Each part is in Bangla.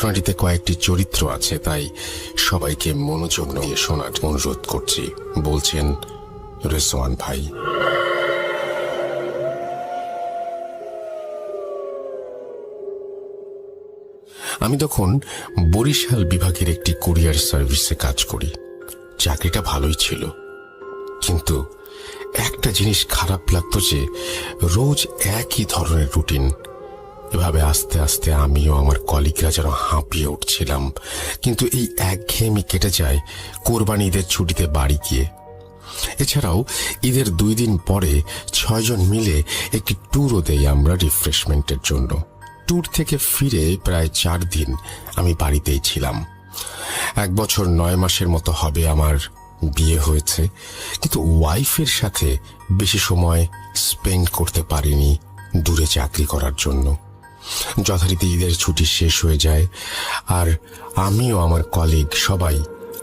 ঘটনাটিতে কয়েকটি চরিত্র আছে, তাই সবাইকে মনোযোগ দিয়ে শোনার অনুরোধ করছি। বলছেন রেজওয়ান ভাই। আমি তখন বরিশাল বিভাগের একটি কুরিয়ার সার্ভিসে কাজ করি। চাকরিটা ভালোই ছিল, কিন্তু একটা জিনিস খারাপ লাগতো যে রোজ একই ধরনের রুটিন। এভাবে আস্তে আস্তে আমিও আমার কলিগরা যেন হাঁপিয়ে উঠছিলাম। কিন্তু এই একঘেয়েমি কেটে যায় কোরবানি ঈদের ছুটিতে বাড়ি গিয়ে। এছাড়াও ঈদের 2 দিন পরে 6 জন মিলে একটি ট্যুরও দেই আমরা রিফ্রেশমেন্টের জন্য। ট্যুর থেকে ফিরে প্রায় 4 দিন আমি বাড়িতেই ছিলাম। 1 বছর 9 মাসের মতো হবে আমার বিয়ে হয়েছে, কিন্তু ওয়াইফের সাথে বেশি সময় স্পেন্ড করতে পারিনি দূরে চাকরি করার জন্য। যথারীতি ঈদের ছুটি শেষ হয়ে যায়, আর আমিও আমার কলিগ সবাই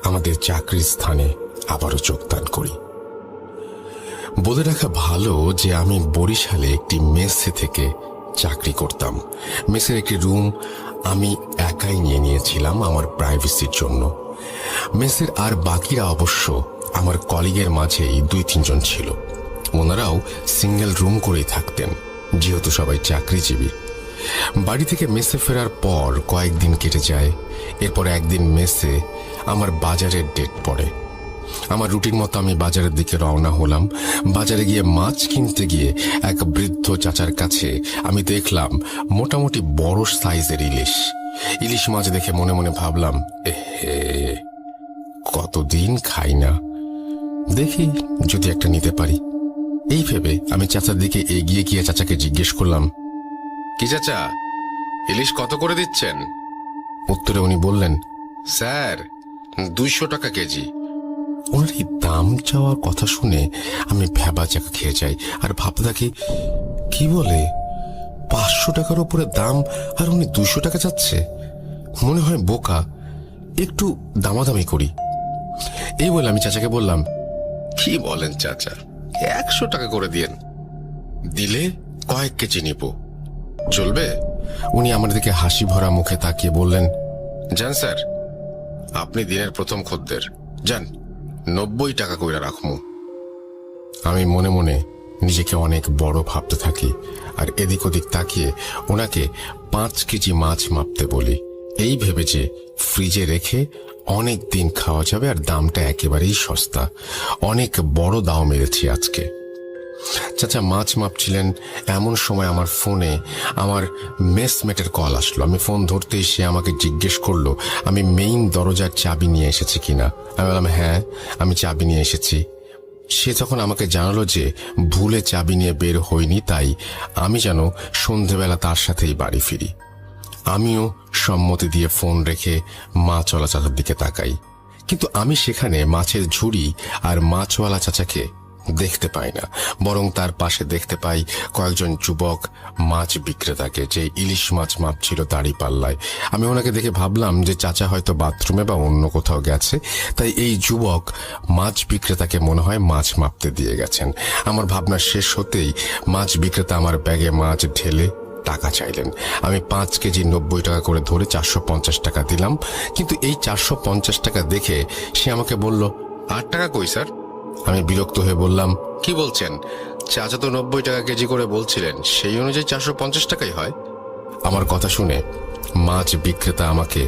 আমাদের চাকরির স্থানে আবারও যোগদান করি। বলে রাখা ভালো যে আমি বরিশালে একটি মেসে থেকে চাকরি করতাম। মেসের একটি রুম আমি একাই নিয়ে নিয়েছিলাম আমার প্রাইভেসির জন্য। মেসের আর বাকিরা অবশ্য আমার কলিগের মাঝেই 2-3 জন ছিল। ওনারাও সিঙ্গেল রুম করেই থাকতেন, যেহেতু সবাই চাকরিজীবী। বাড়ি থেকে মেসে ফেরার পর কয়েকদিন কেটে যায়। এরপর একদিন মেসে আমার বাজারের ডেট পড়ে। আমার রুটিন মতো আমি বাজারের দিকে রওনা হলাম। বাজারে গিয়ে মাছ কিনতে গিয়ে এক বৃদ্ধ চাচার কাছে আমি দেখলাম মোটামুটি বড় সাইজের ইলিশ মাছ দেখে মনে মনে ভাবলাম, এহে, কতদিন খাই না, দেখি যদি একটা নিতে পারি। এই ভেবে আমি চাচার দিকে এগিয়ে গিয়ে চাচাকে জিজ্ঞেস করলাম, কি চাচা, ইলিশ কত করে দিচ্ছেন? উত্তরে উনি বললেন, স্যার 200 টাকা কেজি। ওনার এই দাম চাওয়ার কথা শুনে আমি ভ্যাবাচাকা খেয়ে যাই আর ভাবতে থাকি, কি বলে 500 টাকার উপরে দাম, আর উনি 200 টাকা চাচ্ছে। মনে হয় বোকা, একটু দামাদামি করি। এই বলে আমি চাচাকে বললাম, কি বলেন চাচা, 100 টাকা করে দিয়েন, দিলে কয়েক কেজি নিব, চলবে? উনি আমার দিকে হাসি ভরা মুখে তাকিয়ে বললেন, যান স্যার, আপনি দিনের প্রথম খদ্দের, যান 90 টাকা কইরা রাখমু। আমি মনে মনে নিজেকে অনেক বড় ভাবতে থাকি আর এদিক ওদিক তাকিয়ে ওনাকে 5 কেজি মাছ মাপতে বলি, এই ভেবে যে ফ্রিজে রেখে অনেক দিন খাওয়া যাবে আর দামটা একেবারেই সস্তা। অনেক বড় দাও মেরেছি আজকে। চাচা মাছ মাপছিলেন, এমন সময় আমার ফোনে আমার মেসমেটের কল আসলো। আমি ফোন ধরতেই সে আমাকে জিজ্ঞেস করলো আমি মেইন দরজার চাবি নিয়ে এসেছি কিনা। আমি বললাম, হ্যাঁ, আমি চাবি নিয়ে এসেছি। সে তখন আমাকে জানালো যে ভুলে চাবি নিয়ে বের হয়নি, তাই আমি যেন সন্ধেবেলা তার সাথেই বাড়ি ফিরি। আমিও সম্মতি দিয়ে ফোন রেখে মাছওয়ালা চাচার দিকে তাকাই, কিন্তু আমি সেখানে মাছের ঝুড়ি আর মাছওয়ালা চাচাকে দেখতে পাই না, বরং তার পাশে দেখতে পাই কয়েকজন যুবক মাছ বিক্রেতাকে, যে ইলিশ মাছ মাপছিল দাড়ি পাল্লায়। আমি ওনাকে দেখে ভাবলাম যে চাচা হয়তো বাথরুমে বা অন্য কোথাও গেছে, তাই এই যুবক মাছ বিক্রেতাকে মনে হয় মাছ মাপতে দিয়ে গেছেন। আমার ভাবনা শেষ হতেই মাছ বিক্রেতা আমার ব্যাগে মাছ ঢেলে টাকা চাইলেন। আমি 5 কেজি 90 টাকা করে ধরে 450 টাকা দিলাম, কিন্তু এই 450 টাকা দেখে সে আমাকে বলল, 8 টাকা কই স্যার? আমি বিরক্ত হয়ে বললাম, কি বলছেন, চাচা তো 90 টাকা কেজি করে বলছিলেন, সেই অনুযায়ী 450 টাকাই হয়। আমার কথা শুনে মাছ বিক্রেতা আমাকে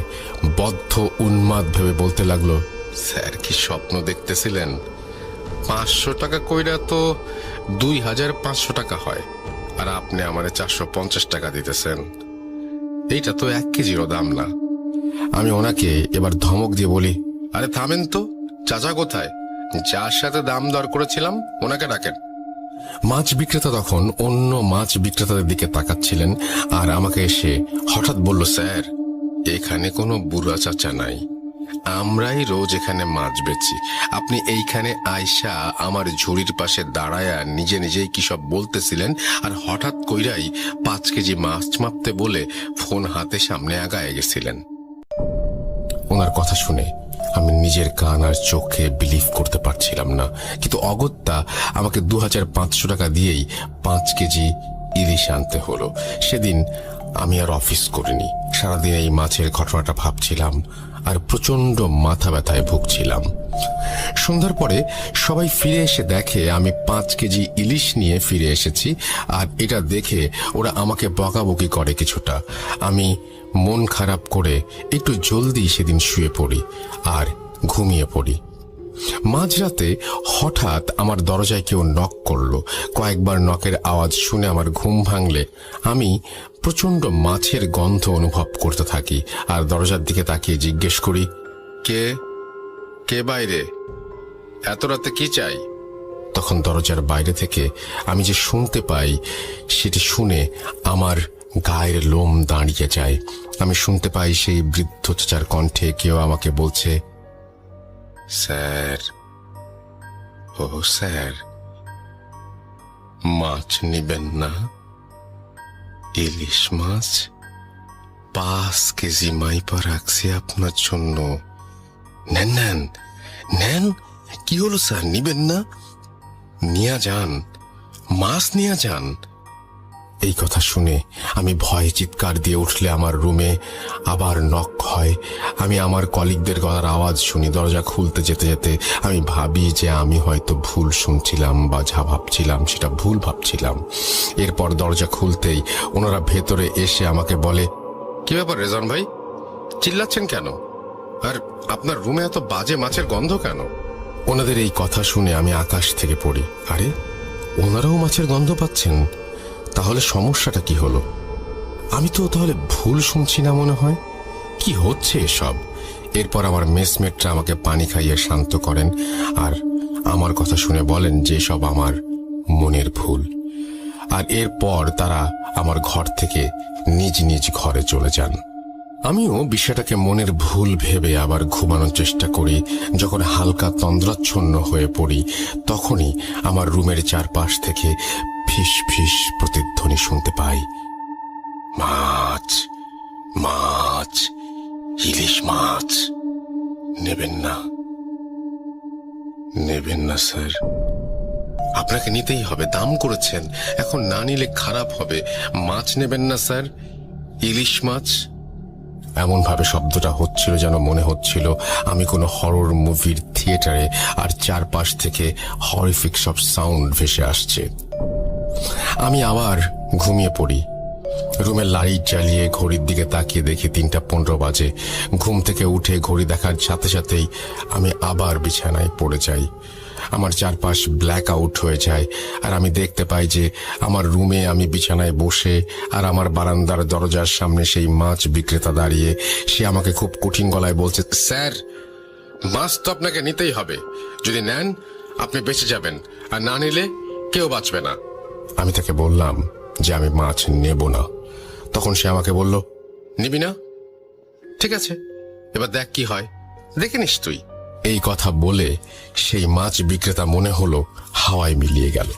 বদ্ধ উন্মাদ ভেবে বলতে লাগলো, স্যার কি স্বপ্ন দেখতেছিলেন? 500 টাকা কইরা তো 2500 টাকা হয়, আর আপনি আমারে 450 টাকা দিতেছেন, এইটা তো 1 কেজিরও দাম না। আমি ওনাকে এবার ধমক দিয়ে বলি, আরে থামেন তো, চাচা কোথায়? যার সাথে দাম দর করেছিলাম ওনাকে ডাকেন। মাছ বিক্রেতা তখন অন্য মাছ বিক্রেতাদের দিকে তাকাচ্ছিলেন আর আমাকে এসে হঠাৎ বলল, স্যার এখানে কোনো বুড়া চাচা নাই, আমরাই রোজ এখানে মাছ বেচি। আপনি এইখানে আয়সা আমার ঝুড়ির পাশে দাঁড়ায়া নিজে নিজেই কি সব বলতেছিলেন, আর হঠাৎ কইরাই 5 কেজি মাছ মাপতে বলে ফোন হাতে সামনে আগায় গেছিলেন। ওনার কথা শুনে আমি নিজের কান আর চোখে বিলিভ করতে পারছিলাম না, কিন্তু অগত্যা আমাকে 2500 টাকা দিয়েই 5 কেজি ইলিশ আনতে হলো। সেদিন আমি আর অফিস করিনি। সারাদিন এই মাছের ঘটনাটা ভাবছিলাম আর প্রচন্ড মাথা ব্যথায় ভুগছিলাম। সন্ধ্যার পরে সবাই ফিরে এসে দেখে আমি 5 কেজি ইলিশ নিয়ে ফিরে এসেছি, আর এটা দেখে ওরা আমাকে বকাবকি করে কিছুটা। আমি মন খারাপ করে একটু জলদি সেদিন শুয়ে পড়ি আর ঘুমিয়ে পড়ি। মাঝরাতে হঠাৎ আমার দরজায় কেউ নক করলো। কয়েকবার নকের আওয়াজ শুনে আমার ঘুম ভাঙলে আমি প্রচন্ড মাছের গন্ধ অনুভব করতে থাকি আর দরজার দিকে তাকিয়ে জিজ্ঞেস করি, কে কে বাইরে? এত রাতে কি চাই? তখন দরজার বাইরে থেকে আমি যে শুনতে পাই, সেটি শুনে আমার গায়ের লোম দাঁড়িয়ে যায়। আমি শুনতে পাই সেই বৃদ্ধ চাচার কণ্ঠে কেউ আমাকে বলছে, স্যার, ও স্যার, মাছ নিবেন না? ইলিশ মাছ 5 কেজি মাইপা রাখছি আপনার জন্য। নেন নেন নেন। কি হলো স্যার, নিবেন না? নিয়ে যান, মাছ নিয়ে যান। এই কথা শুনে আমি ভয়ে চিৎকার দিয়ে উঠলে আমার রুমে আবার নক হয়। আমি আমার কলিগদের গলার আওয়াজ শুনি। দরজা খুলতে যেতে যেতে আমি ভাবি যে আমি হয়তো ভুল শুনছিলাম বা যা ভাবছিলাম সেটা ভুল ভাবছিলাম। এরপর দরজা খুলতেই ওনারা ভেতরে এসে আমাকে বলে, কি ব্যাপার রেজন ভাই, চিল্লাচ্ছেন কেন? আর আপনার রুমে এত বাজে মাছের গন্ধ কেন? ওনাদের এই কথা শুনে আমি আকাশ থেকে পড়ি। আরে, ওনারাও মাছের গন্ধ পাচ্ছেন? তাহলে সমস্যাটা কি হলো? আমি তো তাহলে ভুল শুনছি না মনে হয়। কি হচ্ছে এসব? এরপর আমার মেসমেটরা আমাকে পানি খাইয়ে শান্ত করেন আর আমার কথা শুনে বলেন যে সব আমার মনের ভুল। আর এরপর তারা আমার ঘর থেকে নিজ নিজ ঘরে চলে যান। আমিও বিষয়টাকে মনের ভুল ভেবে আবার ঘুমানোর চেষ্টা করি। যখন হালকা তন্দ্রাচ্ছন্ন হয়ে পড়ি, তখনই আমার রুমের চারপাশ থেকে ফিস ফিস প্রতিধ্বনি শুনতে পাই। মাছ, মাছ, ইলিশ মাছ নেবেন না? নেবেন না স্যার? আপনাকে নিতেই হবে, দাম করেছেন, এখন না নিলে খারাপ হবে। মাছ নেবেন না স্যার? ইলিশ মাছ। এমন ভাবে শব্দটা হচ্ছিল যেন মনে হচ্ছিল আমি কোনো হরর মুভির থিয়েটারে, আর চারপাশ থেকে হরিফিক সব সাউন্ড ভেসে আসছে। আমি আবার ঘুমিয়ে পড়ি। রুমের লাইট জ্বালিয়ে ঘড়ির দিকে তাকিয়ে দেখি 3:15 বাজে। ঘুম থেকে উঠে ঘড়ি দেখার সাথে সাথেই আমি আবার বিছানায় পড়ে যাই। আমার চারপাশ ব্ল্যাক আউট হয়ে যায় আর আমি দেখতে পাই যে আমার রুমে আমি বিছানায় বসে, আর আমার বারান্দার দরজার সামনে সেই মাছ বিক্রেতা দাঁড়িয়ে। সে আমাকে খুব কঠিন গলায় বলছে, স্যার, মাছ তো আপনাকে নিতেই হবে। যদি নেন আপনি বেঁচে যাবেন, আর না নিলে কেউ বাঁচবে না। আমি তাকে বললাম যে আমি মাছ নেব না। তখন সে আমাকে বলল, নিবি না? ঠিক আছে, এবার দেখ কি হয়, দেখে নিস তুই। এই কথা বলে সেই মাছ বিক্রেতা মনে হলো হাওয়ায় মিলিয়ে গেল।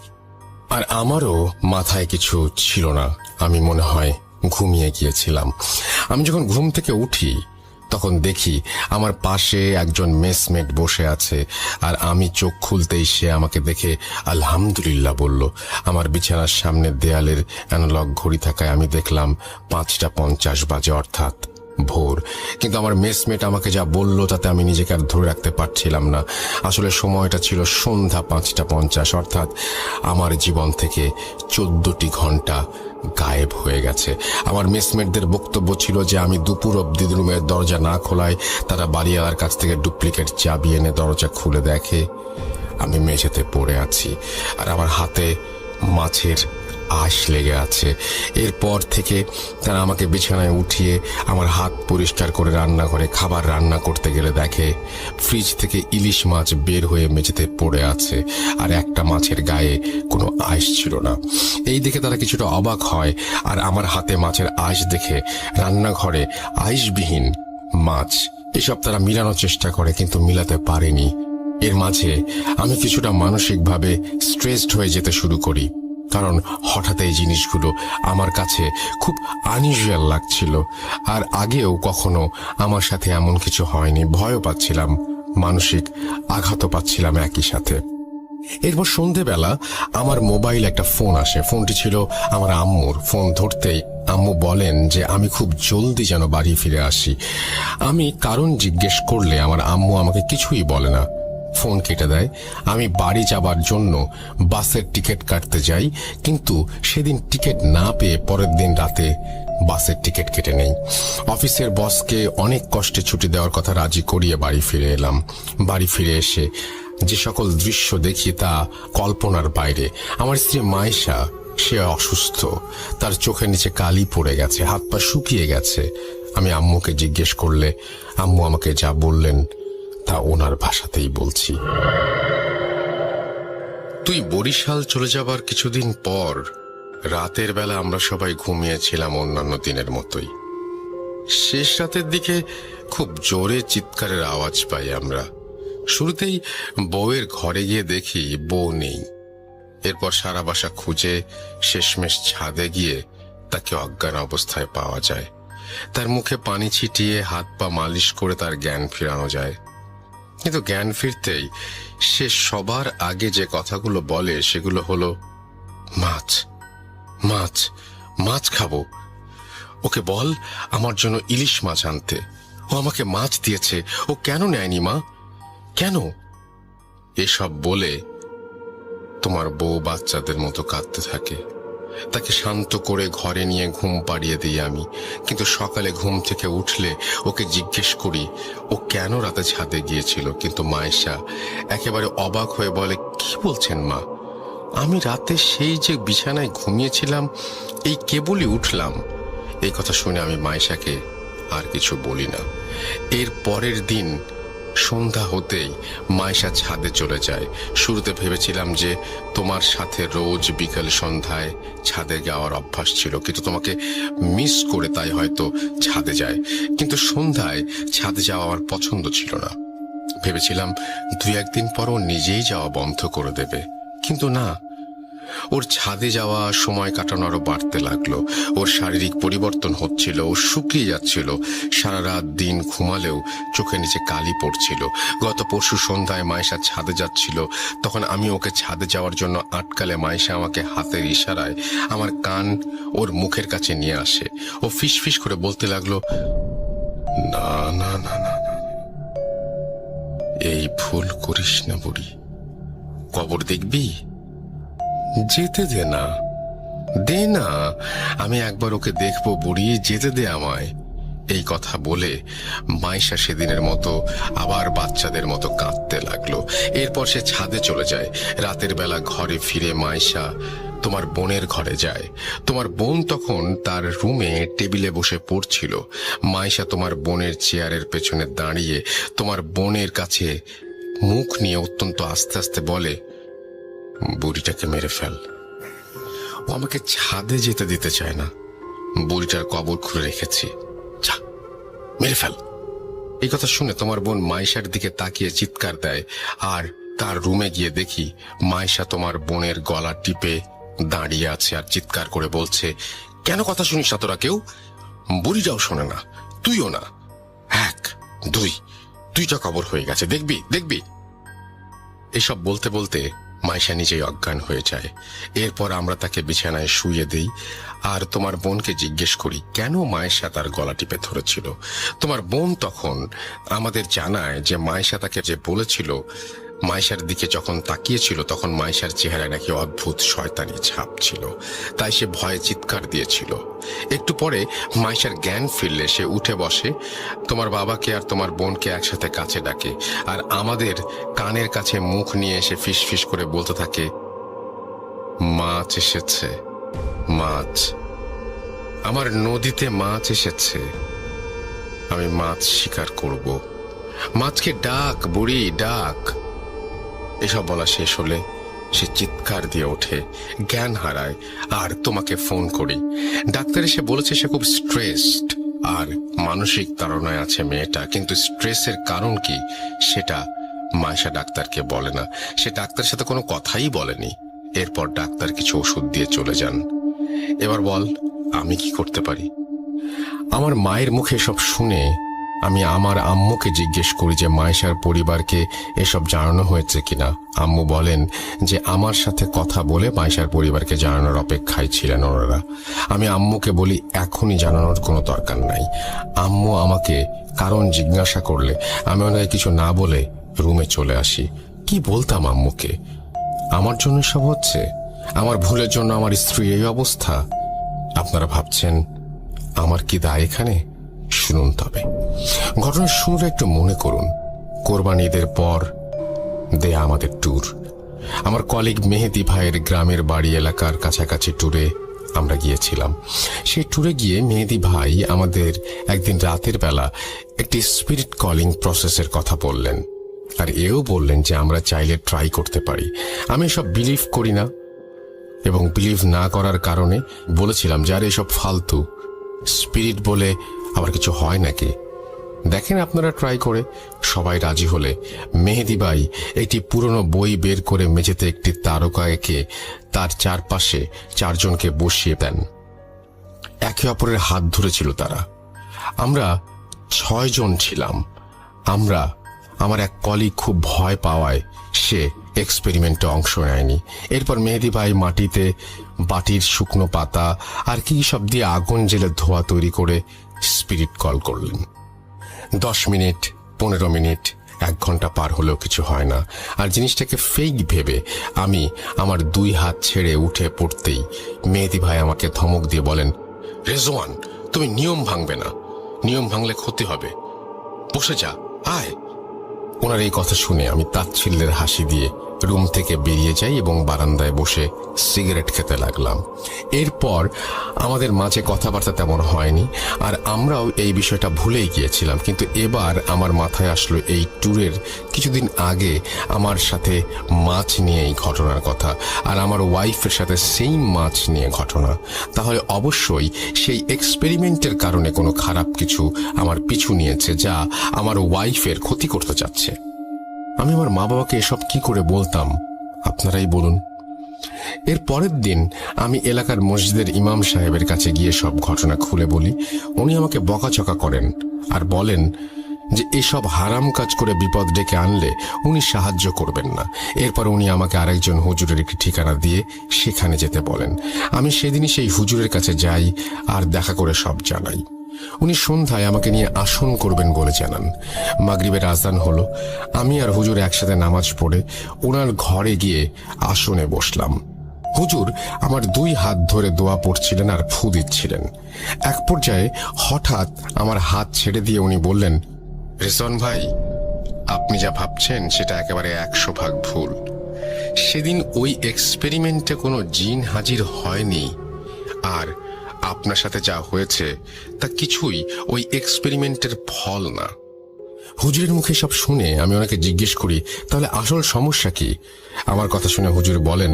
আর আমারও মাথায় কিছু ছিল না, আমি মনে হয় ঘুমিয়ে গিয়েছিলাম। আমি যখন ঘুম থেকে উঠি তখন দেখি আমার পাশে একজন মেসমেট বসে আছে, আর আমি চোখ খুলতেই সে আমাকে দেখে আলহামদুলিল্লাহ বলল। আমার বিছানার সামনের দেয়ালের অ্যানালগ ঘড়ি থাকায় আমি দেখলাম 5:50 বাজে, অর্থাৎ ভোর। কিন্তু আমার মেসমেট আমাকে যা বলল তাতে আমি নিজেকে আর ধরে রাখতে পারছিলাম না। আসলে সময়টা ছিল সন্ধ্যা 5:50, অর্থাৎ আমার জীবন থেকে 14টি ঘন্টা গায়েব হয়ে গেছে। আমার মেসমেটদের বক্তব্য ছিল যে আমি দুপুর অব্দি রুমের দরজা না খোলায় তারা বাড়িওয়ালার কাছ থেকে ডুপ্লিকেট চাবি এনে দরজা খুলে দেখে আমি মেঝেতে পড়ে আছি, আর আমার হাতে মাছের আঁশ লেগে আছে। এরপর থেকে তারা আমাকে বিছানায় উঠিয়ে আমার হাত পরিষ্কার করে রান্নাঘরে খাবার রান্না করতে গেলে দেখে ফ্রিজ থেকে ইলিশ মাছ বের হয়ে মেঝেতে পড়ে আছে, আর একটা মাছের গায়ে কোনো আঁশ ছিল না। এই দেখে তারা কিছুটা অবাক হয়, আর আমার হাতে মাছের আঁশ দেখে রান্নাঘরে আঁশবিহীন মাছ, এসব তারা মিলানোর চেষ্টা করে কিন্তু মিলাতে পারেনি। এর মাঝে আমি কিছুটা মানসিকভাবে স্ট্রেসড হয়ে যেতে শুরু করি, কারণ হঠাৎ এই জিনিসগুলো আমার কাছে খুব আনইউজুয়াল লাগছিল। আর আগেও কখনো আমার সাথে এমন কিছু হয়নি। ভয়ও পাচ্ছিলাম, মানসিক আঘাতও পাচ্ছিলাম একই সাথে। এরপর সন্ধেবেলা আমার মোবাইল একটা ফোন আসে। ফোনটি ছিল আমার আম্মুর। ফোন ধরতেই আম্মু বলেন যে আমি খুব জলদি যেন বাড়ি ফিরে আসি। আমি কারণ জিজ্ঞেস করলে আমার আম্মু আমাকে কিছুই বলে না, ফোন কেটে দেয়। আমি বাড়ি যাবার জন্য বাসের টিকিট কাটতে যাই, কিন্তু সেদিন টিকিট না পেয়ে পরের দিন রাতে বাসের টিকিট কেটে নেই। অফিসের বসকে অনেক কষ্টে ছুটি দেওয়ার কথা রাজি করিয়ে বাড়ি ফিরে এলাম। বাড়ি ফিরে এসে যে সকল দৃশ্য দেখি তা কল্পনার বাইরে। আমার স্ত্রী মাইশা, সে অসুস্থ, তার চোখের নিচে কালি পড়ে গেছে, হাত পা শুকিয়ে গেছে। আমি আম্মুকে জিজ্ঞেস করলে আম্মু আমাকে যা বললেন তা ওনার ভাষাতেই বলছি। তুই বরিশাল চলে যাবার কিছুদিন পর রাতের বেলা আমরা সবাই ঘুমিয়েছিলাম অন্যান্য দিনের মতোই। শেষ রাতের দিকে খুব জোরে চিৎকারের আওয়াজ পাই আমরা। শুরুতেই বউয়ের ঘরে গিয়ে দেখি বউ নেই। এরপর সারা বাসা খুঁজে শেষমেশ ছাদে গিয়ে তাকে অজ্ঞান অবস্থায় পাওয়া যায়। তার মুখে পানি ছিটিয়ে হাত পা মালিশ করে তার জ্ঞান ফিরানো যায়। কিন্তু জ্ঞান ফিরতেই সে সবার আগে যে কথাগুলো বলে সেগুলো হলো, মাছ মাছ মাছ খাবো, ওকে বল আমার জন্য ইলিশ মাছ আনতে, ও আমাকে মাছ দিয়েছে, ও কেন নেয়নি মা, কেন? এসব বলে তোমার বউ বাচ্চাদের মতো কাঁদতে থাকে। তাকে শান্ত করে ঘরে নিয়ে ঘুম পাড়িয়ে দিই আমি। কিন্তু সকালে ঘুম থেকে উঠলে ওকে জিজ্ঞেস করি ও কেন রাতে ছাদে গিয়েছিল। কিন্তু মায়েশা একেবারে অবাক হয়ে বলে, কি বলছেন মা, আমি রাতে সেই যে বিছানায় ঘুমিয়েছিলাম, এই কেবলই উঠলাম। এই কথা শুনে আমি মায়েশাকে আর কিছু বলি না। এর পরের দিন সন্ধ্যা হতেই মায়েশা ছাদে চলে যায়। শুরুতে ভেবেছিলাম যে তোমার সাথে রোজ বিকেল সন্ধ্যায় ছাদে যাওয়ার অভ্যাস ছিল, কিন্তু তোমাকে মিস করে তাই হয়তো ছাদে যায়। কিন্তু সন্ধ্যায় ছাদে যাওয়া আমার পছন্দ ছিল না। ভেবেছিলাম 2-1 দিন পর ও নিজেই যাওয়া বন্ধ করে দেবে, কিন্তু না, ওর ছাদে যাওয়া, সময় কাটানো আরো বাড়তে লাগলো। ওর শারীরিক পরিবর্তন হচ্ছিল, ও শুকিয়ে যাচ্ছিল। সারা রাত দিন ঘুমালেও চোখের নিচে কালি পড়ছিল। গত পরশু সন্ধ্যায় মায়েশা ছাদে যাচ্ছিল, তখন আমি ওকে ছাদে যাওয়ার জন্য আটকালে মায়েশা আমাকে হাতের ইশারায় আমার কান ওর মুখের কাছে নিয়ে আসে। ও ফিস ফিস করে বলতে লাগলো, না না না না না, এই ভুল করিস না বুড়ি, কবর দেখবি, যেতে দে না, দে না, আমি একবার ওকে দেখবো বুড়ি, যেতে দে আমায়। এই কথা বলে মাইশা সেদিনের মতো আবার বাচ্চাদের মতো কাঁদতে লাগলো। এরপর সে ছাদে চলে যায়। রাতের বেলা ঘরে ফিরে মাইশা তোমার বোনের ঘরে যায়। তোমার বোন তখন তার রুমে টেবিলে বসে পড়ছিল। মাইশা তোমার বোনের চেয়ারের পেছনে দাঁড়িয়ে তোমার বোনের কাছে মুখ নিয়ে অত্যন্ত আস্তে আস্তে বলে, বুড়িটাকে মেরে ফেল, ও আমাকে ছাদে যেতে দিতে চায় না, বুড়িটার কবর খুঁড়ে রেখেছি, যা মেরে ফেল। এই কথা শুনে তোমার বোন মাইশার দিকে তাকিয়ে চিৎকার দেয়। আর তার রুমে গিয়ে দেখি মাইশা তোমার বোনের গলা টিপে দাঁড়িয়ে আছে আর চিৎকার করে বলছে, কেন কথা শুনিস না তোরা কেউ? বুড়িটাও শোনে না, তুইও না, 1, 2, 2টা কবর হয়ে গেছে, দেখবি দেখবি। এসব বলতে বলতে মাইশা নিজেই অজ্ঞান হয়ে যায়। এরপর আমরা তাকে বিছানায় শুইয়ে দেই আর তোমার বোনকে জিজ্ঞেস করি কেন মায়েশা তার গলা টিপে ধরেছিল। তোমার বোন তখন আমাদের জানায় যে মায়েশা তাকে যে বলেছিল, মায়েশার দিকে যখন তাকিয়েছিল তখন মায়েশার চেহারায় নাকি অদ্ভুত শয়তানি ছাপ ছিল, তাই সে ভয়ে চিৎকার দিয়েছিল। একটু পরে মায়েশার জ্ঞান ফিরলে সে উঠে বসে, তোমার বাবাকে আর তোমার বোনকে একসাথে কাছে ডাকে আর আমাদের কানের কাছে মুখ নিয়ে এসে ফিস ফিস করে বলতে থাকে, মাছ এসেছে, মাছ, আমার নদীতে মাছ এসেছে, আমি মাছ শিকার করব, মাছকে ডাক বুড়ি ডাক। এসব বলা শেষ হলে সে চিৎকার দিয়ে ওঠে, জ্ঞান হারায় আর তোমাকে ফোন করি। ডাক্তার এসে বলেছে সে খুব স্ট্রেসড আর মানসিক তাড়নায় আছে মেয়েটা, কিন্তু স্ট্রেসের কারণ কি সেটা মায়েশা ডাক্তারকে বলে না। সে ডাক্তারের সাথে কোনো কথাই বলেনি। এরপর ডাক্তার কিছু ওষুধ দিয়ে চলে যান। এবার বল আমি কি করতে পারি? আমার মায়ের মুখে সব শুনে আমি আমার আম্মুকে জিজ্ঞেস করি যে মাইশার পরিবারকে এসব জানানো হয়েছে কিনা। আম্মু বলেন যে আমার সাথে কথা বলে মাইশার পরিবারকে জানানোর অপেক্ষায় ছিলেন ওনারা। আমি আম্মুকে বলি এখনই জানানোর কোনো দরকার নাই। আম্মু আমাকে কারণ জিজ্ঞাসা করলে আমি ওনাকে কিছু না বলে রুমে চলে আসি। কি বলতাম আম্মুকে? আমার জন্য সব হচ্ছে, আমার ভুলের জন্য আমার স্ত্রী এই অবস্থা। আপনারা ভাবছেন আমার কি দায় এখানে? শুনুন তবে ঘটনার শুরুটা একটু মনে করুন। কোরবানি ঈদের পর দেয়া আমাদের ট্যুর, আমার কলিগ মেহেদি ভাইয়ের গ্রামের বাড়ি এলাকার কাছাকাছি ট্যুরে আমরা গিয়েছিলাম। সেই ট্যুরে গিয়ে মেহেদি ভাই আমাদের একদিন রাতের বেলা একটি স্পিরিট কলিং প্রসেসের কথা বললেন, আর এও বললেন যে আমরা চাইলে ট্রাই করতে পারি। আমি সব বিলিভ করি না এবং বিলিভ না করার কারণে বলেছিলাম যে আর এসব ফালতু, স্পিরিট বলে আবার কিছু হয় নাকি, দেখেন আপনারা ট্রাই করে। সবাই রাজি হলে মেহেদি ভাই একটি পুরনো বই বের করে মেঝেতে একটি তারকা এঁকে তার চারপাশে 4 জনকে বসিয়ে দেন। একে অপরের হাত ধরেছিল তারা। আমরা 6 জন ছিলাম। আমার এক কলিগ খুব ভয় পাওয়ায় সে এক্সপেরিমেন্টে অংশ নেয়নি। এরপর মেহেদি ভাই মাটিতে বাটির শুকনো পাতা আর কি সব দিয়ে আগুন জেলে ধোঁয়া তৈরি করে স্পিরিট কল করলেন। 10 মিনিট, 15 মিনিট, 1 ঘন্টা পার হলেও কিছু হয় না। আর জিনিসটাকে ফেক ভেবে আমি আমার 2 হাত ছেড়ে উঠে পড়তেই মেহেদি ভাই আমাকে ধমক দিয়ে বলেন, রেজওয়ান, তুমি নিয়ম ভাঙবে না, নিয়ম ভাঙলে ক্ষতি হবে, বসে যা, আয়। ওনার এই কথা শুনে আমি তাচ্ছিল্যের হাসি দিয়ে রুম থেকে বেরিয়ে যাই এবং বারান্দায় বসে সিগারেট খেতে লাগলাম। এরপর আমাদের মাঝে কথাবার্তা তেমন হয়নি, আর আমরাও এই বিষয়টা ভুলেই গিয়েছিলাম। কিন্তু এবার আমার মাথায় আসলো এই ট্যুরের কিছুদিন আগে আমার সাথে মাছ নিয়ে এই ঘটনার কথা, আর আমার ওয়াইফের সাথে সেই মাছ নিয়ে ঘটনা। তাহলে অবশ্যই সেই এক্সপেরিমেন্টের কারণে কোনো খারাপ কিছু আমার পিছু নিয়েছে, যা আমার ওয়াইফের ক্ষতি করতে চাচ্ছে। আমি আমার মা বাবাকে এসব কি করে বলতাম আপনারাই বলুন। এর পরের দিন আমি এলাকার মসজিদের ইমাম সাহেবের কাছে গিয়ে সব ঘটনা খুলে বলি। উনি আমাকে বকাঝকা করেন আর বলেন যে এসব হারাম কাজ করে বিপদ ডেকে আনলে উনি সাহায্য করবেন না। এরপর উনি আমাকে আরেকজন হুজুরের একটি ঠিকানা দিয়ে সেখানে যেতে বলেন। আমি সেদিনই সেই হুজুরের কাছে যাই আর দেখা করে সব জানাই। উনি সন্ধ্যায় আমাকে নিয়ে আসন করবেন বলে জানান। মাগরিবের আজান হলো। আমি আর হুজুর একসাথে নামাজ পড়ে ওনার ঘরে গিয়ে আসনে বসলাম। হুজুর আমার 2 হাত ধরে দোয়া পড়ছিলেন আর ফু দিচ্ছিলেন। এক পর্যায়ে হঠাৎ আমার হাত ছেড়ে দিয়ে উনি বললেন, রেজওয়ান ভাই, আপনি যা ভাবছেন সেটা একেবারে 100% ভুল। সেদিন ওই এক্সপেরিমেন্টে কোনো জিন হাজির হয়নি, আর আপনার সাথে যা হয়েছে তা কিছুই ওই এক্সপেরিমেন্টের ফল না। হুজুরের মুখে সব শুনে আমি ওনাকে জিজ্ঞেস করি, তাহলে আসল সমস্যা কি? আমার কথা শুনে হুজুর বলেন,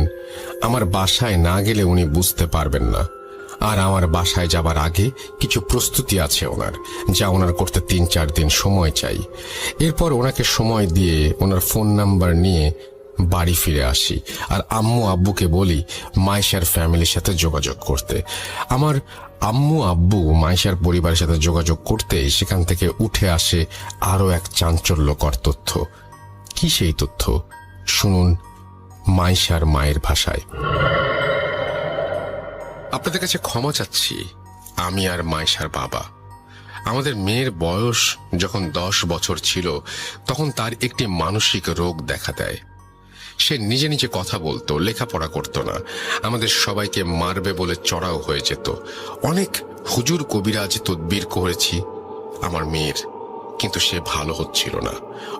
আমার বাসায় না গেলে উনি বুঝতে পারবেন না, আর আমার বাসায় যাবার আগে কিছু প্রস্তুতি আছে ওনার, যা ওনার করতে 3-4 দিন সময় চাই। এরপর ওনাকে সময় দিয়ে ওনার ফোন নাম্বার নিয়ে বাড়ি ফিরে আসি, আর আম্মু আব্বুকে বলি মাইশার ফ্যামিলির সাথে যোগাযোগ করতে। আমার আম্মু আব্বু মাইশার পরিবারের সাথে যোগাযোগ করতে সেখান থেকে উঠে আসে আরো এক চাঞ্চল্যকর তথ্য। কি সেই তথ্য? শুনুন মাইশার মায়ের ভাষায়। আপনাদের কাছে ক্ষমা চাচ্ছি, আমি আর মাইশার বাবা। আমাদের মেয়ের বয়স যখন 10 বছর ছিল তখন তার একটি মানসিক রোগ দেখা দেয়। সে নিজে নিজে কথা বলতো, লেখাপড়া করতো না, আমাদের সবাইকে মারবে বলে চড়াও হয়ে যেত। অনেক হুজুর কবিরাজ তদবির করেছি আমার মেয়ের, কিন্তু সে ভালো হচ্ছিল না।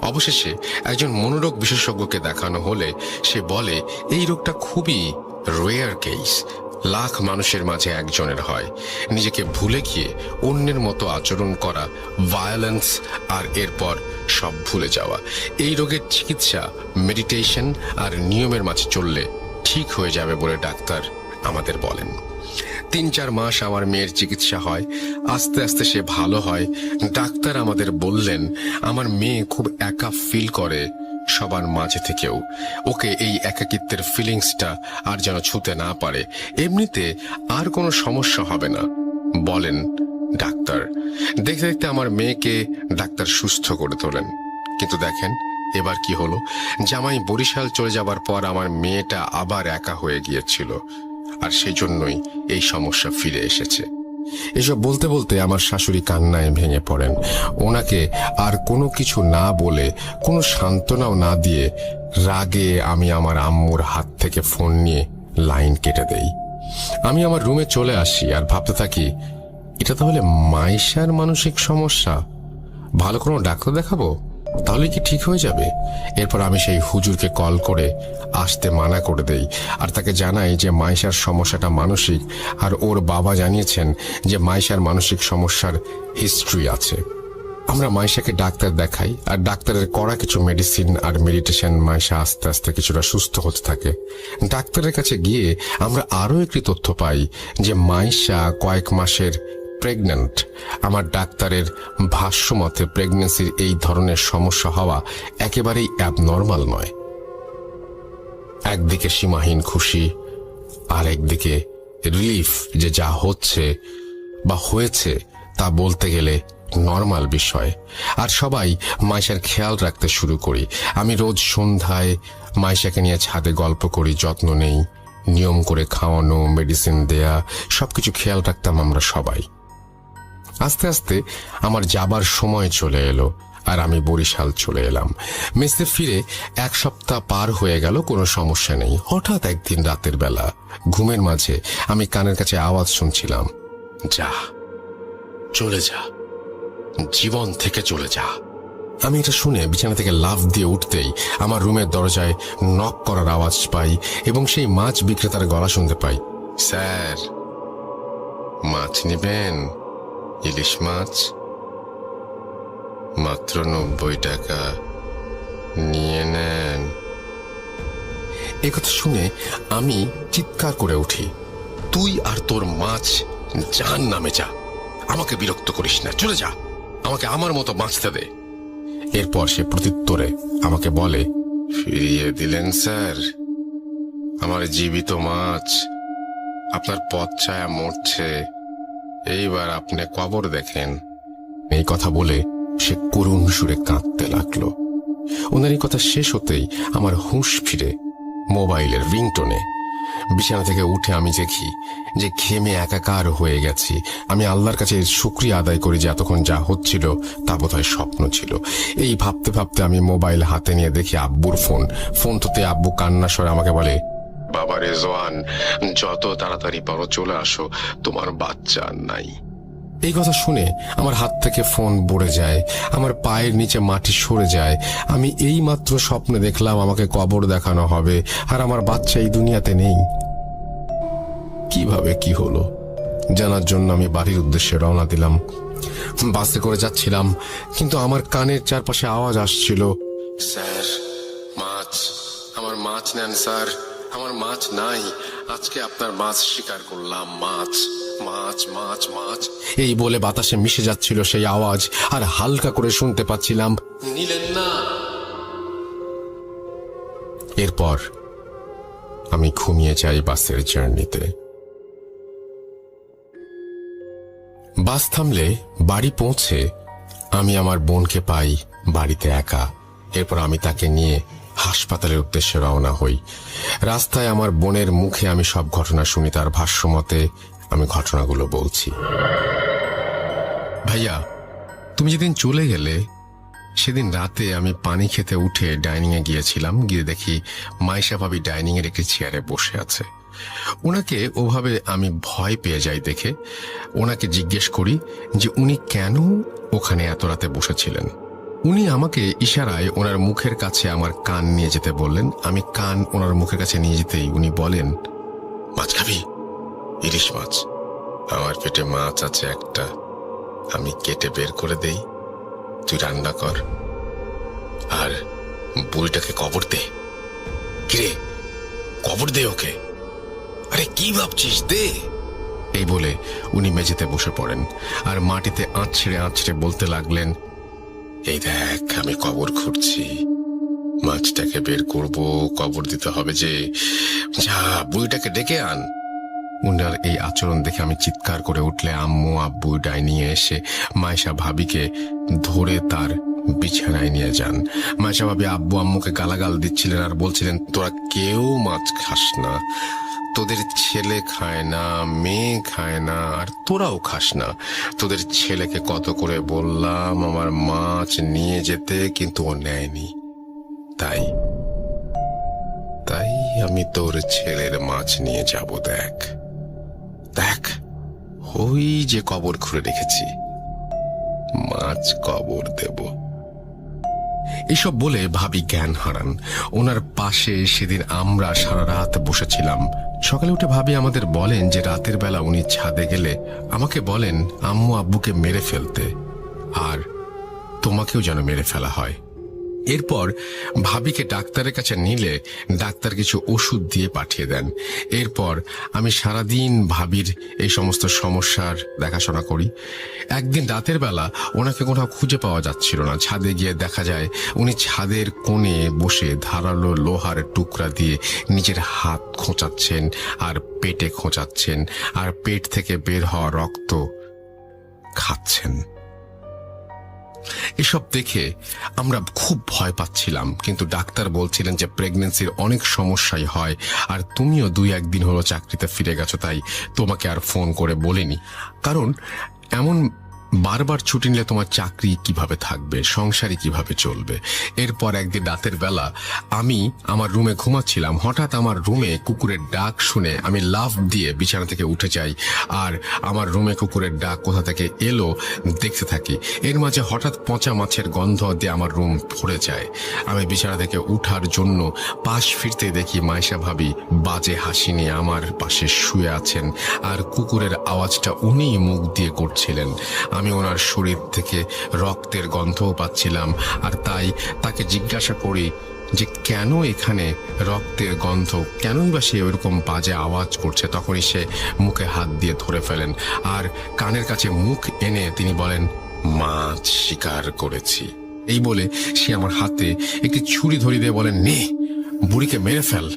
অবশেষে একজন মনোরোগ বিশেষজ্ঞকে দেখানো হলে সে বলে এই রোগটা খুবই রেয়ার কেস, লাখ মানুষের মাঝে একজনের হয়। নিজেকে ভুলে গিয়ে অন্যের মতো আচরণ করা, ভায়োলেন্স, আর এরপর সব ভুলে যাওয়া। এই রোগের চিকিৎসা মেডিটেশন আর নিয়মের মাঝে চললে ঠিক হয়ে যাবে বলে ডাক্তার আমাদের বলেন। 3-4 মাস আমার মেয়ের চিকিৎসা হয়, আস্তে আস্তে সে ভালো হয়। ডাক্তার আমাদের বললেন আমার মেয়ে খুব একা ফিল করে সবার মাঝে থেকেও। ওকে এই একাকিত্বের ফিলিংসটা আর যেন ছুঁতে না পারে। এমনিতে আর কোনো সমস্যা হবে না। বলেন ডাক্তার। দেখতে দেখতে আমার মেয়েকে ডাক্তার সুস্থ করে তোলেন। কিন্তু দেখেন এবার কি হলো, জামাই বরিশাল চলে যাবার পর আমার মেয়েটা আবার একা হয়ে গিয়েছিল, আর সেই জন্যই এই সমস্যা ফিরে এসেছে। এসব বলতে বলতে আমার শাশুড়ি কান্নায় ভেঙে পড়েন। ওনাকে আর কোনো কিছু না বলে, কোনো সান্ত্বনাও না দিয়ে রাগে আমি আমার আম্মুর হাত থেকে ফোন নিয়ে লাইন কেটে দেই। আমি আমার রুমে চলে আসি আর ভাবতে থাকি, এটা তাহলে মাইশার মানসিক সমস্যা, ভালো কোনো ডাক্তার দেখাবো, তাহলে কি ঠিক হয়ে যাবে। এরপর আমি সেই হুজুরকে কল করে আসতে মানা করে দেই আর তাকে জানাই যে মাইশার সমস্যাটা মানসিক, আর ওর বাবা জানিয়েছেন যে মাইশার মানসিক সমস্যার হিস্ট্রি আছে। আমরা মাইশাকে ডাক্তার দেখাই, আর ডাক্তারের করা কিছু মেডিসিন আর মেডিটেশন মাইশা আস্তে আস্তে কিছুটা সুস্থ হতে থাকে। ডাক্তারের কাছে গিয়ে আমরা আরো একটি তথ্য পাই যে মাইশা কয়েক মাসের প্রেগন্যান্ট। আমার ডাক্তারের ভাষ্য মতে প্রেগন্যান্সির এই ধরনের সমস্যা হওয়া একেবারেই অ্যাবনর্মাল নয়। একদিকে সীমাহীন খুশি, আর একদিকে রিলিফ যে যা হচ্ছে বা হয়েছে তা বলতে গেলে নর্মাল বিষয়। আর সবাই মাইশার খেয়াল রাখতে শুরু করি। আমি রোজ সন্ধ্যায় মাইশাকে নিয়ে ছাদে গল্প করি, যত্ন নেই, নিয়ম করে খাওয়ানো, মেডিসিন দেয়া, সবকিছু খেয়াল রাখতাম আমরা সবাই। আস্তে আস্তে আমার যাবার সময় চলে এলো, আর আমি বরিশাল চলে এলাম। মেসে ফিরে 1 সপ্তাহ পার হয়ে গেল, কোনো সমস্যা নেই। হঠাৎ একদিন রাতের বেলা ঘুমের মাঝে আমি কানের কাছে আওয়াজ শুনছিলাম, যা, চলে যা, জীবন থেকে চলে যা। আমি এটা শুনে বিছানা থেকে লাফ দিয়ে উঠতেই আমার রুমের দরজায় নক করার আওয়াজ পাই এবং সেই মাছ বিক্রেতার গলা শুনতে পাই, স্যার, মাছ নেবেন? ইলিশ মাছ মাত্র 90 টাকা, নিয়ে নেন। এ কথা শুনে আমি চিৎকার করে উঠি, তুই আর তোর মাছ জাহান্নামে যা, আমাকে বিরক্ত করিস না, চলে যা, আমাকে আমার মতো বাঁচতে দে। এরপর সে প্রত্যুত্তরে আমাকে বলে, ফিরিয়ে দিলেন স্যার আমার জীবিত মাছ, আপনার পথ ছায়া মরছে, এইবার আপনি কবর দেখেন। এই কথা বলে সে করুণ সুরে কাঁদতে লাগলো। ওনার এই কথা শেষ হতেই আমার হুঁশ ফিরে মোবাইলের রিংটোনে। বিছানা থেকে উঠে আমি দেখি যে ঘেমে একাকার হয়ে গেছি। আমি আল্লাহর কাছে শুকরিয়া আদায় করি যে এতক্ষণ যা হচ্ছিল তা বোধহয় স্বপ্ন ছিল। এই ভাবতে ভাবতে আমি মোবাইল হাতে নিয়ে দেখি আব্বুর ফোন তোতে আব্বু কান্না স্বরে আমাকে বলে, বাবা রেজওয়ান, যত তাড়াতাড়ি পারো চলে আসো, তোমার বাচ্চা আর নাই। এই কথা শুনে আমার হাত থেকে ফোন পড়ে যায়, আমার পায়ের নিচে মাটি সরে যায়। আমি এই মাত্র স্বপ্নে দেখলাম আমাকে কবর দেখানো হবে, আর আমার বাচ্চা এই দুনিয়াতে নেই। কিভাবে কি হলো জানার জন্য আমি বাড়ির উদ্দেশ্যে রওনা দিলাম। বাসে করে যাচ্ছিলাম, কিন্তু আমার কানের চারপাশে আওয়াজ আসছিল, স্যার, মাছ, আমার মাছ নেন স্যার, আমার মাছ নাই, আজকে আপনার মাছ শিকার করলাম, মাছ, মাছ, মাছ, মাছ। এই বলে বাতাসে মিশে যাচ্ছিল সেই আওয়াজ, আর হালকা করে শুনতে পাচ্ছিলাম, নিলেন না। এরপর আমি ঘুমিয়ে যাই বাসের জার্নিতে। বাস থামলে বাড়ি পৌঁছে আমি আমার বোনকে পাই বাড়িতে একা। এরপর আমি তাকে নিয়ে হাসপাতালের উদ্দেশ্যে রওনা হই। রাস্তায় আমার বোনের মুখে আমি সব ঘটনা শুনি। তার ভাষ্য মতে আমি ঘটনাগুলো বলছি। ভাইয়া, তুমি যেদিন চলে গেলে সেদিন রাতে আমি পানি খেতে উঠে ডাইনিং এ গিয়েছিলাম। গিয়ে দেখি মাইশা ভাবি ডাইনিং এর একটি চেয়ারে বসে আছে। ওনাকে ওভাবে আমি ভয় পেয়ে যাই দেখে ওনাকে জিজ্ঞেস করি যে উনি কেন ওখানে এত রাতে বসেছিলেন। উনি আমাকে ইশারায় ওনার মুখের কাছে আমার কান নিয়ে যেতে বললেন। আমি কান ওনার মুখের কাছে নিয়ে যেতেই উনি বলেন, মাছ খাবি? ইলিশ মাছ। আমার পেটে মাছ আছে একটা, আমি কেটে বের করে দেই, তুই রান্না কর, আর বুড়িটাকে কবর দে। কিরে, কবর দে ওকে। আরে কি ভাবছিস, দে। এই বলে উনি মেঝেতে বসে পড়েন আর মাটিতে আঁচড়ে আঁচড়ে বলতে লাগলেন, এই দেখ, আমি কবর খুঁড়ছি, মাছটাকে বের করব, কবর দিতে হবে যে, যা বুড়িটাকে ডেকে আন। উনার এই আচরণ দেখে আমি চিৎকার করে উঠলে আম্মু আব্বু ডাইনিয়ে এসে মাইশা ভাবিকে ধরে তার বিছানায় নিয়ে যান। মাইশা ভাবি আব্বু আম্মুকে গালাগাল দিচ্ছিলেন আর বলছিলেন, তোরা কেউ মাছ খাস না, তোদের ছেলে খায় না, মেয়ে খায় না, আর তোরাও খাস না। তোদের ছেলেকে কত করে বললাম আমার মাছ নিয়ে যেতে, কিন্তু ও নেয়নি। তাই তাই আমি তোর ছেলের মাছ নিয়ে যাব। দেখ দেখ, ওই যে কবর খুঁড়ে রেখেছি, মাছ কবর দেব। এসব বলে ভাবি জ্ঞান হারান। ওনার পাশে সেদিন আমরা সারা রাত বসেছিলাম। সকালে উঠে ভাবি আমাদের বলেন যে রাতের বেলা উনি ছাদে গেলে আমাকে বলেন আম্মু আব্বুকে মেরে ফেলতে, আর তোমাকেও যেন মেরে ফেলা হয়। এরপর ভাবিকে ডাক্তারের কাছে নিলে ডাক্তার কিছু ওষুধ দিয়ে পাঠিয়ে দেন। এরপর আমি সারাদিন ভাবির এই সমস্ত সমস্যার দেখাশোনা করি। একদিন রাতের বেলা ওনাকে কোথাও খুঁজে পাওয়া যাচ্ছিল না। ছাদে গিয়ে দেখা যায় উনি ছাদের কোণে বসে ধারালো লোহার টুকরা দিয়ে নিজের হাত খোঁচাচ্ছেন আর পেটে খোঁচাচ্ছেন, আর পেট থেকে বের হওয়া রক্ত খাচ্ছেন। এসব দেখে আমরা খুব ভয় পাচ্ছিলাম, কিন্তু ডাক্তার বলছিলেন যে প্রেগন্যান্সির অনেক সমস্যাই হয়, আর তুমিও 2-1 দিন হলো চাকরিতে ফিরে গেছো, তাই তোমাকে আর ফোন করে বলিনি। কারণ এমন বারবার ছুটি নিলে তোমার চাকরি কিভাবে থাকবে, সংসারই কিভাবে চলবে। এরপর একদিন রাতের বেলা আমি আমার রুমে ঘুমাচ্ছিলাম। হঠাৎ আমার রুমে কুকুরের ডাক শুনে আমি লাফ দিয়ে বিছানা থেকে উঠে যাই, আর আমার রুমে কুকুরের ডাক কোথা থেকে এলো দেখতে থাকি। এর মাঝে হঠাৎ পচা মাছের গন্ধ দিয়ে আমার রুম ভরে যায়। আমি বিছানা থেকে উঠার জন্য পাশ ফিরতে দেখি মাইশা ভাবি বাজে হাসি নিয়ে আমার পাশে শুয়ে আছেন, আর কুকুরের আওয়াজটা উনিই মুখ দিয়ে করছিলেন। আমি ওনার শরীর থেকে রক্তের গন্ধও পাচ্ছিলাম, আর তাই তাকে জিজ্ঞাসা করি যে কেন এখানে রক্তের গন্ধ, কেনই বা সে ওইরকম বাজে আওয়াজ করছে। তখনই সে মুখে হাত দিয়ে ধরে ফেলেন, আর কানের কাছে মুখ এনে তিনি বলেন, মাছ শিকার করেছি। এই বলে সে আমার হাতে একটি ছুরি ধরিয়ে দিয়ে বলেন, নে বুড়িকে মেরে ফেল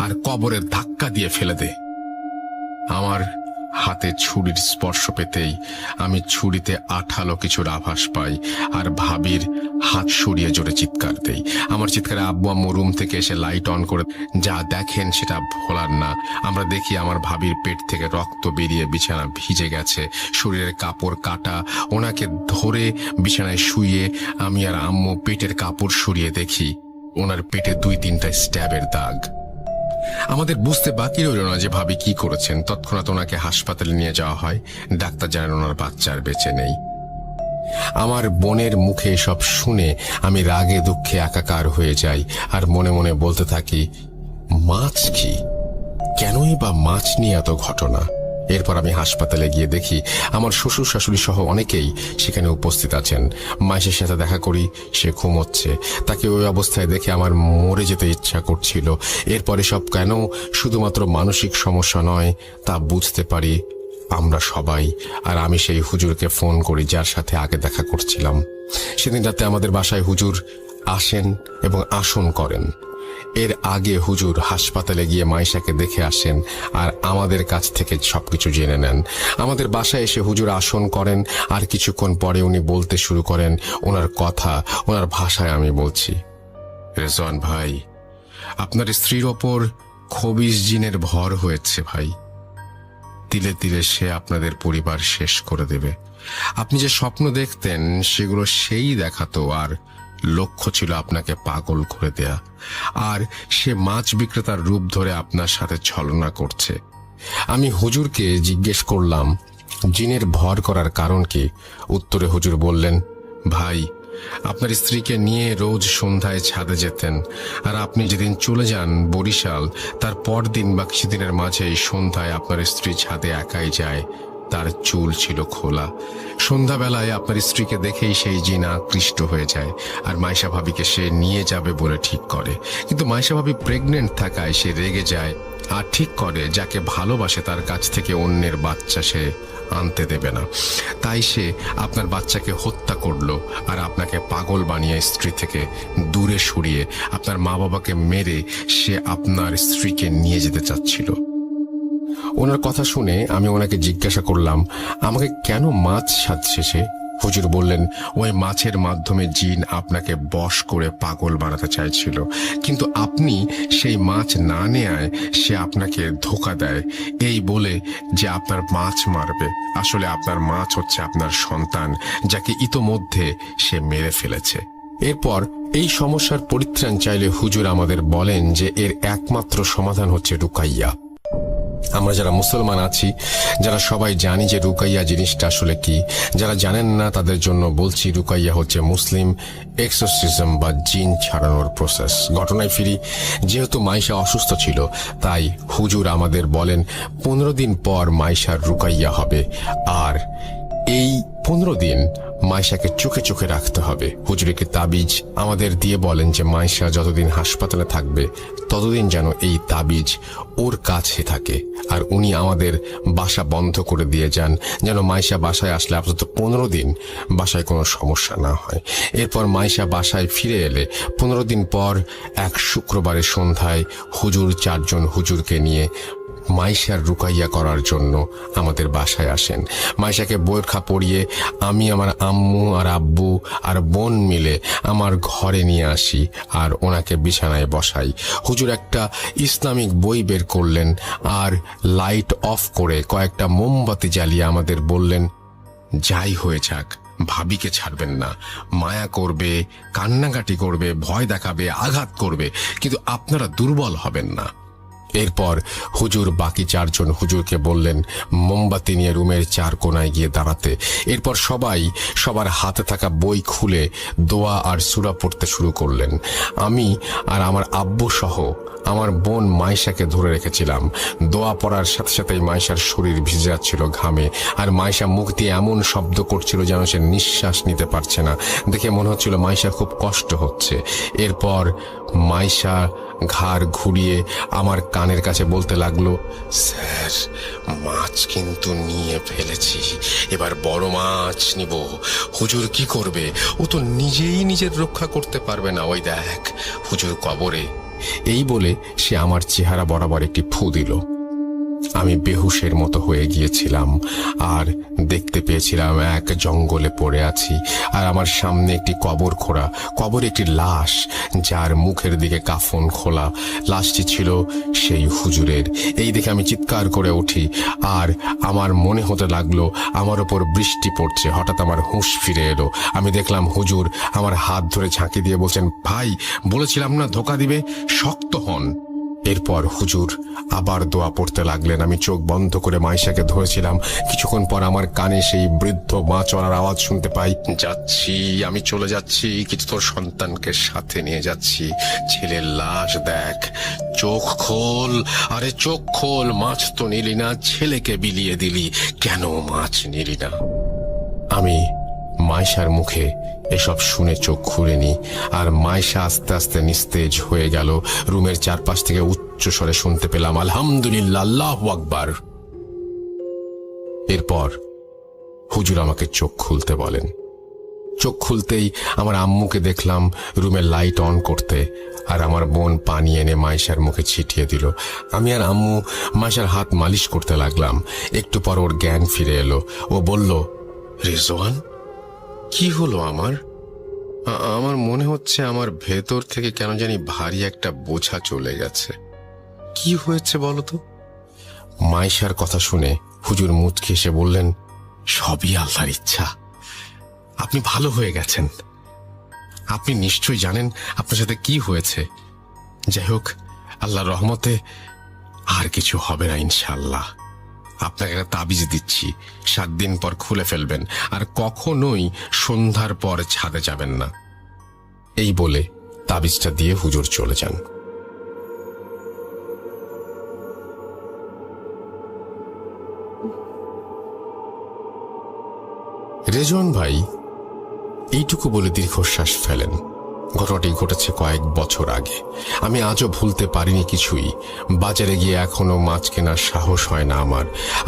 আর কবরে ধাক্কা দিয়ে ফেলে দে। আমার হাতে ছুরির স্পর্শ পেতেই আমি ছুরিতে আঠালো কিছুর আভাস পাই, আর ভাবির হাত সরিয়ে জোরে চিৎকার দেই। আমার চিৎকারে আব্বু আম্মু রুম থেকে এসে লাইট অন করে যা দেখেন সেটা ভোলার না। আমরা দেখি আমার ভাবির পেট থেকে রক্ত বেরিয়ে বিছানা ভিজে গেছে, শরীরের কাপড় কাটা। ওনাকে ধরে বিছানায় শুইয়ে আমি আর আম্মু পেটের কাপড় সরিয়ে দেখি ওনার পেটে 2-3টা স্ট্যাবের দাগ। আমাদের বুঝতে বাকি রইল না যে ভাবি কি করেছেন। তৎক্ষণাৎ ওনাকে হাসপাতালে নিয়ে যাওয়া হয়। ডাক্তার জানান ওনার বাচ্চা আর বেঁচে নেই। আমার বোনের মুখে সব শুনে আমি রাগে দুঃখে একাকার হয়ে যাই, আর মনে মনে বলতে থাকি, মাছ কি, কেনই বা মাছ নিয়ে এত ঘটনা। এরপর আমি হাসপাতালে গিয়ে দেখি আমার শ্বশুর শাশুড়ি সহ অনেকেই সেখানে উপস্থিত আছেন। মায়ের সাথে দেখা করি, সে ঘুমোচ্ছে। তাকে ওই অবস্থায় দেখে আমার মরে যেতে ইচ্ছা করছিল। এরপরে সব কেন শুধুমাত্র মানসিক সমস্যা নয় তা বুঝতে পারি আমরা সবাই। আর আমি সেই হুজুরকে ফোন করি যার সাথে আগে দেখা করছিলাম। সেদিন রাতে আমাদের বাসায় হুজুর আসেন এবং আসন করেন। এর আগে হুজুর হাসপাতালে গিয়ে মাইশাকে দেখে আসেন আর আমাদের কাছ থেকে সবকিছু জেনে নেন। আমাদের বাসায় এসে হুজুর আসন করেন, আর কিছুক্ষণ পরে উনি বলতে শুরু করেন। ওনার কথা ওনার ভাষায় আমি বলছি, রেজওয়ান ভাই, আপনার স্ত্রীর ওপর খবিস জিনের ভর হয়েছে ভাই। তিলে তিলে সে আপনাদের পরিবার শেষ করে দেবে। আপনি যে স্বপ্ন দেখতেন সেগুলো সেই দেখাতো, আর লক্ষ্য ছিল আপনাকে পাগল করে দেয়া। আর সে মাছ বিক্রেতার রূপ ধরে আপনার সাথে ছলনা করছে। আমি হুজুরকে জিজ্ঞেস করলাম জিনের ভর করার কারণ কি। উত্তরে হুজুর বললেন, ভাই, আপনার স্ত্রীকে নিয়ে রোজ সন্ধ্যায় ছাদে যেতেন, আর আপনি যেদিন চলে যান বরিশাল তার পরদিন বা কিছুদিনের মাঝেই সন্ধ্যায় আপনার স্ত্রী ছাদে একাই যায়। তার চুল ছিল খোলা। সন্ধ্যাবেলায় আপনার স্ত্রীকে দেখেই সেই জিন আকৃষ্ট হয়ে যায়, আর মাইশা ভাবিকে সে নিয়ে যাবে বলে ঠিক করে। কিন্তু মাইশা ভাবি প্রেগনেন্ট থাকায় সে রেগে যায় আর ঠিক করে যাকে ভালোবাসে তার কাছ থেকে অন্যের বাচ্চা সে আনতে দেবে না। তাই সে আপনার বাচ্চাকে হত্যা করলো, আর আপনাকে পাগল বানিয়ে স্ত্রী থেকে দূরে সরিয়ে আপনার মা বাবাকে মেরে সে আপনার স্ত্রীকে নিয়ে যেতে চাচ্ছিল। ওনার কথা শুনে আমি ওনাকে জিজ্ঞাসা করলাম আমাকে কেন মাছ সাজছে সে। হুজুর বললেন, ওই মাছের মাধ্যমে জিন আপনাকে বশ করে পাগল বানাতে চাইছিল, কিন্তু আপনি সেই মাছ না নেয়ায় সে আপনাকে ধোঁকা দেয়, এই বলে যে আপনার মাছ মারবে। আসলে আপনার মাছ হচ্ছে আপনার সন্তান, যাকে ইতোমধ্যে সে মেরে ফেলেছে। এরপর এই সমস্যার পরিত্রাণ চাইলে হুজুর আমাদের বলেন যে এর একমাত্র সমাধান হচ্ছে রুকাইয়া। আমরা যারা মুসলমান আছি, যারা সবাই জানি যে রুকাইয়া জিনিসটা আসলে কি, যারা জানেন না তাদের জন্য বলছি, রুকাইয়া হচ্ছে মুসলিম এক্সোরসিজম বা জিন ছাড়ানোর প্রসেস। ঘটনায় ফিরি, যেহেতু মাইশা অসুস্থ ছিল, তাই হুজুর আমাদের বলেন 15 দিন পর মাইশার রুকাইয়া হবে, আর এই 15 দিন মাইশাকে চোখে চোখে রাখতে হবে। হুজুর একটি তাবিজ আমাদের দিয়ে বলেন যে মাইশা যতদিন হাসপাতালে থাকবে ততদিন যেন এই তাবিজ ওর কাছে থাকে, আর উনি আমাদের বাসা বন্ধ করে দিয়ে যান, যেন মাইশা বাসায় আসলে আপাতত 15 দিন বাসায় কোনো সমস্যা না হয়। এরপর মাইশা বাসায় ফিরে এলে 15 দিন পর এক শুক্রবারের সন্ধ্যায় হুজুর 4 জন হুজুরকে নিয়ে মাইশার রুকাইয়া করার জন্য আমাদের বাসায় আসেন। মাইশাকে বোরখা পরিয়ে আমি আমার আম্মু আর আব্বু আর বোন মিলে আমার ঘরে নিয়ে আসি আর ওনাকে বিছানায় বসাই। হুজুর একটা ইসলামিক বই বের করলেন আর লাইট অফ করে কয়েকটা মোমবাতি জ্বালিয়ে আমাদের বললেন, যাই হয়ে যাক ভাবিকে ছাড়বেন না। মায়া করবে, কান্নাকাটি করবে, ভয় দেখাবে, আঘাত করবে, কিন্তু আপনারা দুর্বল হবেন না। এরপর হুজুর বাকি 4 জন হুজুরকে বললেন মোমবাতি নিয়ে রুমের 4 কোণায় গিয়ে দাঁড়াতে। এরপর সবাই সবার হাতে থাকা বই খুলে দোয়া আর সূরা পড়তে শুরু করলেন। আমি আর আমার আব্বু সহ আমার বোন মাইশাকে ধরে রেখেছিলাম। দোয়া পড়ার সাথে সাথেই মাইশার শরীর ভিজে যাচ্ছিল ঘামে, আর মাইশা মুখ দিয়ে এমন শব্দ করছিল যেন সে নিঃশ্বাস নিতে পারছে না। দেখে মনে হচ্ছিল মাইশা খুব কষ্ট হচ্ছে। এরপর মাইশা ঘাড় ঘুরিয়ে আমার কানের কাছে বলতে লাগলো, স্যার, মাছ কিন্তু নিয়ে ফেলেছি, এবার বড় মাছ নিব। হুজুর কি করবে? ও তো নিজেই নিজের রক্ষা করতে পারবে না, ওই দেখ হুজুর কবরে। এই বলে সে আমার চেহারা বরাবর একটি ফু দিল। আমি বেহুশের মতো হয়ে গিয়েছিলাম আর দেখতে পেয়েছিলাম এক জঙ্গলে পড়ে আছি, আর আমার সামনে একটি কবর খোঁড়া, কবরে একটি লাশ, যার মুখের দিকে কাফন খোলা। লাশটি ছিল সেই হুজুরের। এই দেখে আমি চিৎকার করে উঠি আর আমার মনে হতে লাগলো আমার ওপর বৃষ্টি পড়ছে। হঠাৎ আমার হুঁশ ফিরে এলো। আমি দেখলাম হুজুর আমার হাত ধরে ঝাঁকি দিয়ে বলছেন, ভাই বলেছিলাম না ধোকা দিবে, শক্ত হন। এরপর হুজুর আবার দোয়া পড়তে লাগলেন। আমি চোখ বন্ধ করে মাইশাকে ধরেছিলাম। কিছুক্ষণ পর আমার কানে সেই বৃদ্ধ মা চলার আওয়াজ শুনতে পাই, যাচ্ছি, আমি চলে যাচ্ছি, কিন্তু তোর সন্তানকে সাথে নিয়ে যাচ্ছি। ছেলের লাশ দেখ, চোখ খোল, আরে চোখ খোল, মাছ তো নিলি না, ছেলেকে বিলিয়ে দিলি, কেন মাছ নিলি না? আমি মাইশার মুখে এসব শুনে চোখ খুলেনি, আর মাইশা আস্তে আস্তে নিস্তেজ হয়ে গেল। রুমের চারপাশ থেকে উচ্চ স্বরে শুনতে পেলাম, আলহামদুলিল্লাহ, আল্লাহু আকবার। এরপর হুজুর আমাকে চোখ খুলতে বলেন। চোখ খুলতেই আমার আম্মুকে দেখলাম রুমের লাইট অন করতে, আর আমার বোন পানি এনে মাইশার মুখে ছিটিয়ে দিল। আমি আর আম্মু মাইশার হাত মালিশ করতে লাগলাম। একটু পর ওর জ্ঞান ফিরে এলো। ও বলল, রেজওয়ান, কি হলো আমার মনে হচ্ছে আমার ভেতর থেকে কেন জানি ভারী একটা বোঝা চলে গেছে। কি হয়েছে বলো তো? মাইশার কথা শুনে হুজুর মুচকি এসে বললেন, সবই আল্লাহর ইচ্ছা, আপনি ভালো হয়ে গেছেন। আপনি নিশ্চয়ই জানেন আপনার সাথে কি হয়েছে। যাই হোক, আল্লাহর রহমতে আর কিছু হবে না ইনশাআল্লাহ। আপনাকে একটা তাবিজ দিচ্ছি, 7 দিন পর খুলে ফেলবেন, আর কখনোই সন্ধ্যার পর ছাদে যাবেন না। এই বলে তাবিজটা দিয়ে হুজুর চলে যান। রেজওয়ান ভাই এইটুকু বলে দীর্ঘশ্বাস ফেলেন। ঘটনাটি ঘটেছে কয়েক বছর আগে। আমি আজও ভুলতে পারিনি কিছুই। বাজারে গিয়ে এখনো মাছ কেনার সাহস হয় না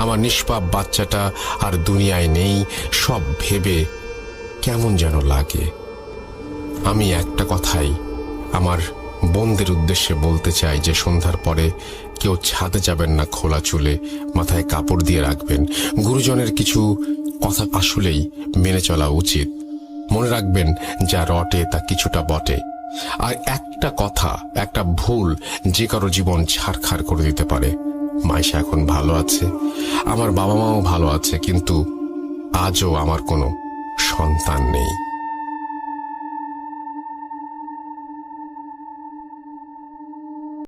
আমার নিষ্পাপ বাচ্চাটা আর দুনিয়ায় নেই, সব ভেবে কেমন যেন লাগে। আমি একটা কথাই আমার বোনদের উদ্দেশ্যে বলতে চাই যে সন্ধ্যার পরে কেউ ছাদে যাবেন না খোলা চুলে, মাথায় কাপড় দিয়ে রাখবেন। গুরুজনের কিছু কথা আসলেই মেনে চলা উচিত। মনে রাখবেন, যা রটে তা কিছুটা বটে। আর একটা কথা, একটা ভুল যে কারো জীবন ছারখার করে দিতে পারে। মাইশা এখন ভালো আছে, আমার বাবা মাও ভালো আছে, কিন্তু আজও আমার কোনো সন্তান নেই।